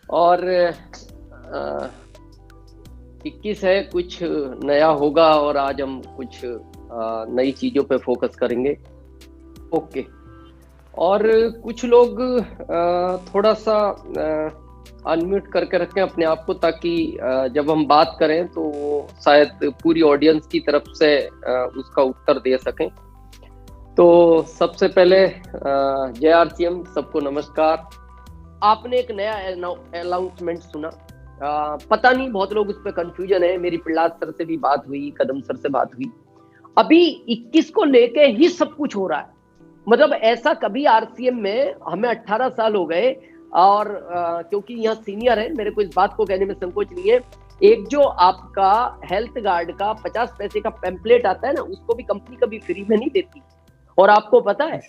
और 21 है, कुछ नया होगा और आज हम कुछ नई चीजों पे फोकस करेंगे। ओके। और कुछ लोग थोड़ा सा अनम्यूट करके रखें अपने आप को, ताकि जब हम बात करें तो शायद पूरी ऑडियंस की तरफ से उसका उत्तर दे सकें। तो सबसे पहले जय आरसीएम, सबको नमस्कार। आपने एक नया अनाउंसमेंट सुना, पता नहीं बहुत लोग उस पर कंफ्यूजन है। मेरी प्रहलाद सर से भी बात हुई, कदम सर से बात हुई। अभी 21 को लेके ही सब कुछ हो रहा है। मतलब ऐसा कभी आरसीएम में, हमें 18 साल हो गए और क्योंकि यहाँ सीनियर है, मेरे को इस बात को कहने में संकोच नहीं है। एक जो आपका हेल्थ गार्ड का 50 पैसे का पैम्पलेट आता है ना, उसको भी कंपनी कभी फ्री में नहीं देती। और आपको पता है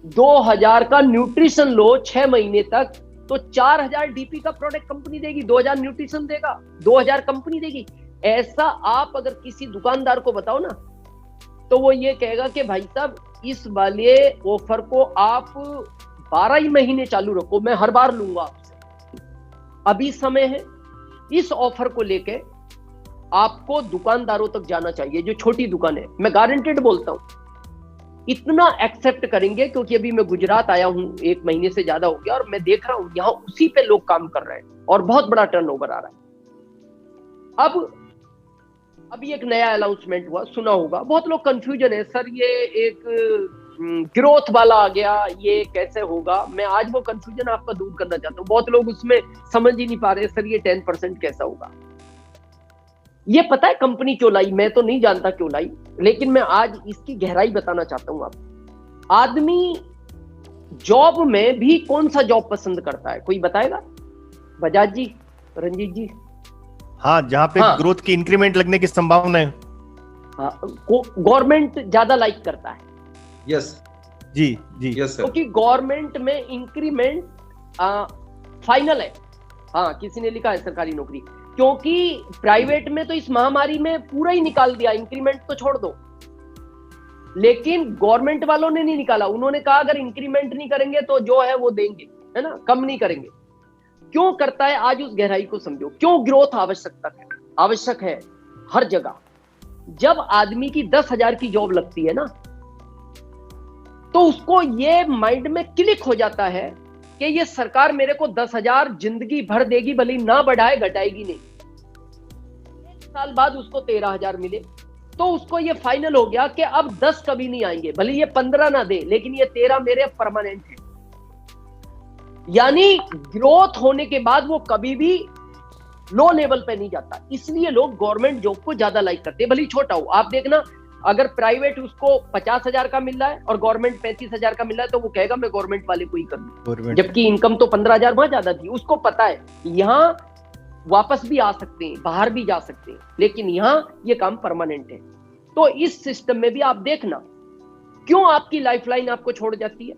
2000 का न्यूट्रिशन लो 6 महीने तक, तो 4000 डीपी का प्रोडक्ट कंपनी देगी, 2000 न्यूट्रिशन देगा, 2000 कंपनी देगी। ऐसा आप अगर किसी दुकानदार को बताओ ना, तो वो ये कहेगा कि भाई साहब इस वाले ऑफर को आप 12 ही महीने चालू रखो, मैं हर बार लूंगा आपसे। अभी समय है, इस ऑफर को लेके आपको दुकानदारों तक जाना चाहिए। जो छोटी दुकान है, मैं गारंटेड बोलता हूं इतना एक्सेप्ट करेंगे, क्योंकि अभी मैं गुजरात आया हूं, 1 महीने से ज्यादा हो गया, और मैं देख रहा हूं यहां उसी पे लोग काम कर रहे हैं और बहुत बड़ा टर्नओवर आ रहा है। अब अभी एक नया अनाउंसमेंट हुआ, सुना होगा, बहुत लोग कंफ्यूजन है, सर ये एक ग्रोथ वाला आ गया, ये कैसे होगा। मैं आज वो कंफ्यूजन आपका दूर करना चाहता हूं। बहुत लोग उसमें समझ ही नहीं पा रहे, सर ये 10% कैसा होगा। ये पता है कंपनी क्यों लाई? मैं तो नहीं जानता क्यों लाई, लेकिन मैं आज इसकी गहराई बताना चाहता हूं आपको। आदमी जॉब में भी कौन सा जॉब पसंद करता है, कोई बताएगा? बजाज जी, रंजीत जी? हाँ, जहाँ पे ग्रोथ की इंक्रीमेंट लगने की संभावना है। हाँ, गवर्नमेंट ज्यादा लाइक करता है। यस जी जी, यस सर। क्योंकि गवर्नमेंट में इंक्रीमेंट फाइनल है। हाँ, किसी ने लिखा है सरकारी नौकरी, क्योंकि प्राइवेट में तो इस महामारी में पूरा ही निकाल दिया, इंक्रीमेंट तो छोड़ दो। लेकिन गवर्नमेंट वालों ने नहीं निकाला। उन्होंने कहा अगर इंक्रीमेंट नहीं करेंगे तो जो है वो देंगे, है ना, कम नहीं करेंगे। क्यों करता है, आज उस गहराई को समझो। क्यों ग्रोथ आवश्यक है हर जगह। जब आदमी की 10,000 की जॉब लगती है ना, तो उसको ये माइंड में क्लिक हो जाता है कि ये सरकार मेरे को 10,000 जिंदगी भर देगी, भले ना बढ़ाए घटाएगी नहीं। 1 साल बाद उसको 13,000 मिले, तो उसको ये फाइनल हो गया कि अब 10 कभी नहीं आएंगे, भले ये 15 ना दे, लेकिन ये 13 मेरे परमानेंट है। यानी ग्रोथ होने के बाद वो कभी भी लो लेवल पे नहीं जाता। इसलिए लोग गवर्नमेंट जॉब को ज्यादा लाइक करते हैं, भले छोटा हो। आप देखना, अगर प्राइवेट उसको 50,000 का मिल रहा है और गवर्नमेंट 35,000 का मिल रहा है, तो वो कहेगा मैं गवर्नमेंट वाले को ही करूँ, जबकि इनकम तो 15,000 वहां ज्यादा थी। उसको पता है यहाँ वापस भी आ सकते हैं, बाहर भी जा सकते हैं, लेकिन यहाँ ये काम परमानेंट है। तो इस सिस्टम में भी आप देखना क्यों आपकी लाइफलाइन आपको छोड़ जाती है।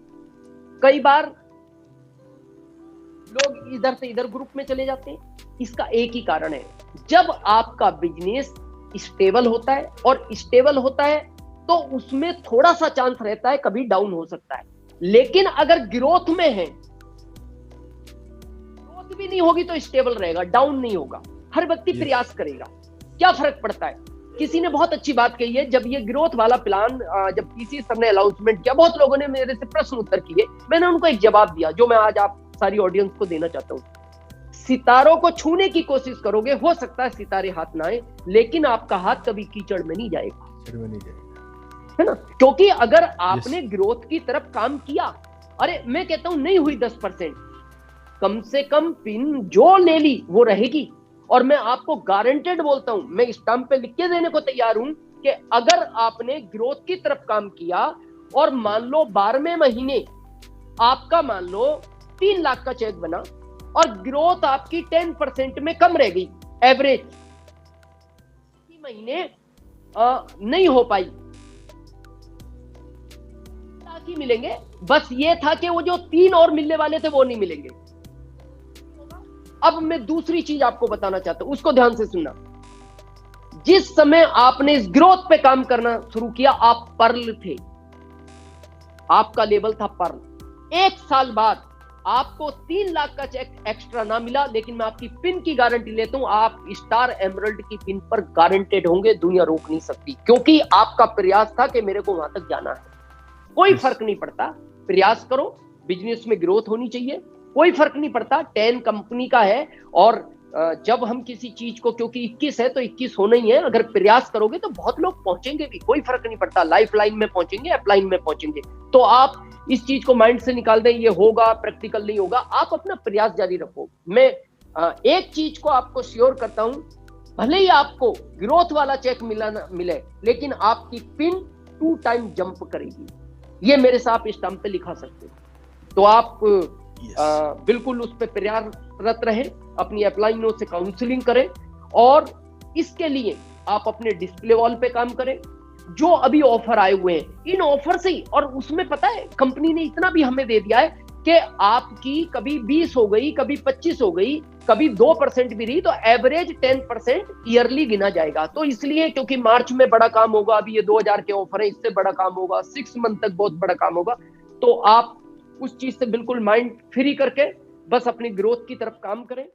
कई बार लोग इधर से इधर ग्रुप में चले जाते हैं। इसका एक ही कारण है, जब आपका बिजनेस स्टेबल होता है, और स्टेबल होता है तो उसमें थोड़ा सा चांस रहता है कभी डाउन हो सकता है। लेकिन अगर ग्रोथ में है, ग्रोथ भी नहीं होगी तो स्टेबल रहेगा, डाउन नहीं होगा। हर व्यक्ति प्रयास करेगा, क्या फर्क पड़ता है। किसी ने बहुत अच्छी बात कही है, जब ये ग्रोथ वाला प्लान जब पीसी सर ने अनाउंसमेंट किया, बहुत लोगों ने मेरे से प्रश्न उत्तर किए, मैंने उनको एक जवाब दिया जो मैं आज आप सारी ऑडियंस को देना चाहता हूं। सितारों को छूने की कोशिश करोगे, हो सकता है सितारे हाथ ना आए, लेकिन आपका हाथ कभी कीचड़ में नहीं जाएगा, है ना। क्योंकि अगर आपने ग्रोथ की तरफ काम किया, अरे मैं कहता हूं नहीं हुई 10%, कम से कम पिन जो ले ली वो रहेगी। और मैं आपको गारंटेड बोलता हूं, मैं स्टैंप पे लिख के देने को तैयार हूं कि अगर आपने ग्रोथ की तरफ काम किया और मान लो 12वें महीने आपका मान लो 3 लाख का चेक बना और ग्रोथ आपकी 10% में कम रह गई एवरेज, महीने नहीं हो पाई, ही मिलेंगे। बस ये था कि वो जो 3 और मिलने वाले थे वो नहीं मिलेंगे। अब मैं दूसरी चीज आपको बताना चाहता हूं, उसको ध्यान से सुनना। जिस समय आपने इस ग्रोथ पे काम करना शुरू किया, आप पर्ल थे, आपका लेवल था पर्ल। 1 साल बाद आपको 3 लाख का चेक एक्स्ट्रा ना मिला, लेकिन मैं आपकी पिन की गारंटी लेता हूं, आप स्टार एमरल्ड की पिन पर गारंटेड होंगे, दुनिया रोक नहीं सकती, क्योंकि आपका प्रयास था कि मेरे को वहां तक जाना है। कोई फर्क नहीं पड़ता, प्रयास करो, बिजनेस में ग्रोथ होनी चाहिए, कोई फर्क नहीं पड़ता। 10 कंपनी का है, और जब हम किसी चीज को, क्योंकि 21 है तो 21 होना ही है, अगर प्रयास करोगे तो बहुत लोग पहुंचेंगे भी, कोई फर्क नहीं पड़ता, लाइफ लाइन में पहुंचेंगे, अपलाइन में पहुंचेंगे। तो आप इस चीज को माइंड से निकाल दें, ये होगा, प्रैक्टिकल नहीं होगा, आप अपना प्रयास जारी रखो। मैं एक चीज को आपको श्योर करता हूं, भले ही आपको ग्रोथ वाला चेक मिले, लेकिन आपकी पिन 2 टाइम जंप करेगी, ये मेरे साथ स्टैम्प पे लिखा सकते हैं। तो आप बिल्कुल उस पर प्रयासरत रहें, अपनी अपलाइनों से काउंसलिंग करें, और इसके लिए आप अपने डिस्प्ले वॉल पे काम करें। जो अभी ऑफर आए हुए हैं, इन ऑफर से ही, और उसमें पता है कंपनी ने इतना भी हमें दे दिया है कि आपकी कभी 20 हो गई, कभी 25 हो गई, कभी 2% भी रही, तो एवरेज 10% ईयरली गिना जाएगा। तो इसलिए, क्योंकि मार्च में बड़ा काम होगा, अभी ये 2000 के ऑफर है, इससे बड़ा काम होगा, 6 मंथ तक बहुत बड़ा काम होगा, तो आप उस चीज से बिल्कुल माइंड फ्री करके बस अपनी ग्रोथ की तरफ काम करें।